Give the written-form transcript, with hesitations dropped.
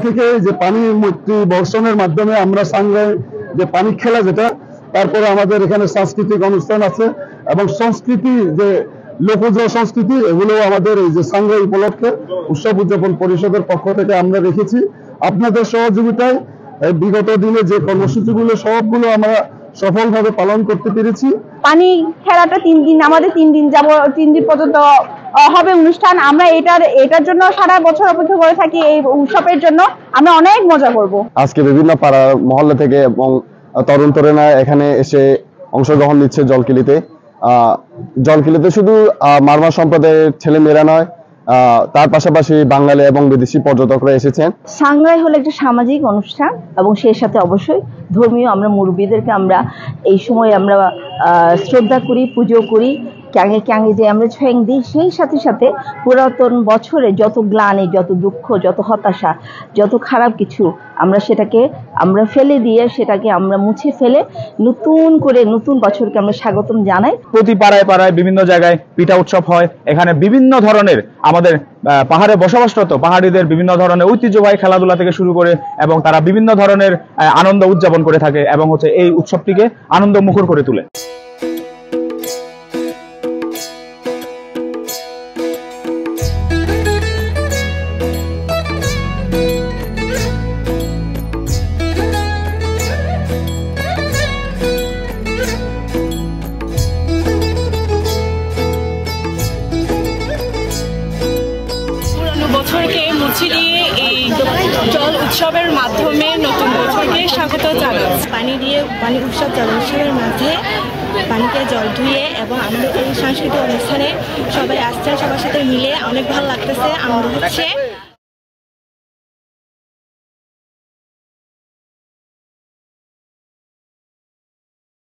থেকে যে পানি মৈত্রী বর্ষণের মাধ্যমে আমরা সাংঘাই যে পানি খেলা যেটা, তারপরে আমাদের এখানে সাংস্কৃতিক অনুষ্ঠান আছে এবং সংস্কৃতি যে লোকজ সংস্কৃতি এগুলো আমাদের এই যে সাংঘাই উপলক্ষে উৎসব উদযাপন পরিষদের পক্ষ থেকে আমরা রেখেছি। আপনাদের সহযোগিতায় বিগত দিনে যে কর্মসূচিগুলো সবগুলো আমরা সফলভাবে পালন করতে পেরেছি। পানি খেলাটা 3 দিন, আমাদের 3 দিন যাব, 3 দিন পর্যন্ত হবে অনুষ্ঠান। আমরা এটার জন্য সারা বছর অপেক্ষা করে থাকি। এই উৎসবের জন্য আমরা অনেক মজা করব। আজকে বিভিন্ন পাড়া মহল্লা থেকে এবং তরুণ তরুণীরা এখানে এসে অংশগ্রহণ নিচ্ছে জলকিলিতে। জলকিলিতে শুধু মারমা সম্প্রদায়ের ছেলে মেয়েরা নয়, তার পাশাপাশি বাঙালি এবং বিদেশি পর্যটকরা এসেছেন। সাংঘাই হলো একটা সামাজিক অনুষ্ঠান এবং সেই সাথে অবশ্যই ধর্মীয়। আমরা মুরব্বীদেরকে আমরা এই সময় আমরা শ্রদ্ধা করি, পুজো করি, ক্যাঙে ক্যাঙে যে আমরা ছ্যাং দিই। সেই সাথে সাথে পুরাতন বছরে যত গ্লানি, যত দুঃখ, যত হতাশা, যত খারাপ কিছু সেটাকে আমরা ফেলে দিয়ে সেটাকে আমরা মুছে ফেলে নতুন করে নতুন বছরকে আমরা স্বাগতম জানাই। প্রতি পাড়ায় পাড়ায় বিভিন্ন জায়গায় পিঠা উৎসব হয়। এখানে বিভিন্ন ধরনের আমাদের পাহাড়ে বসবাসরত পাহাড়িদের বিভিন্ন ধরনের ঐতিহ্যবাহী খেলাধুলা থেকে শুরু করে এবং তারা বিভিন্ন ধরনের আনন্দ উদযাপন করে থাকে এবং এই উৎসবটিকে আনন্দমুখর করে তোলে। বছরকে মুছে দিয়ে এই জল উৎসবের মাধ্যমে নতুন বছরকে স্বাগত জানাচ্ছি। পানি উৎসব জল উৎসবের মাঝে পানিকে জল ধুয়ে এবং আমাদের এই সাংস্কৃতিক অনুষ্ঠানে সবাই আসছেন, সবার সাথে মিলে অনেক ভালো লাগতেছে, আনন্দ হচ্ছে।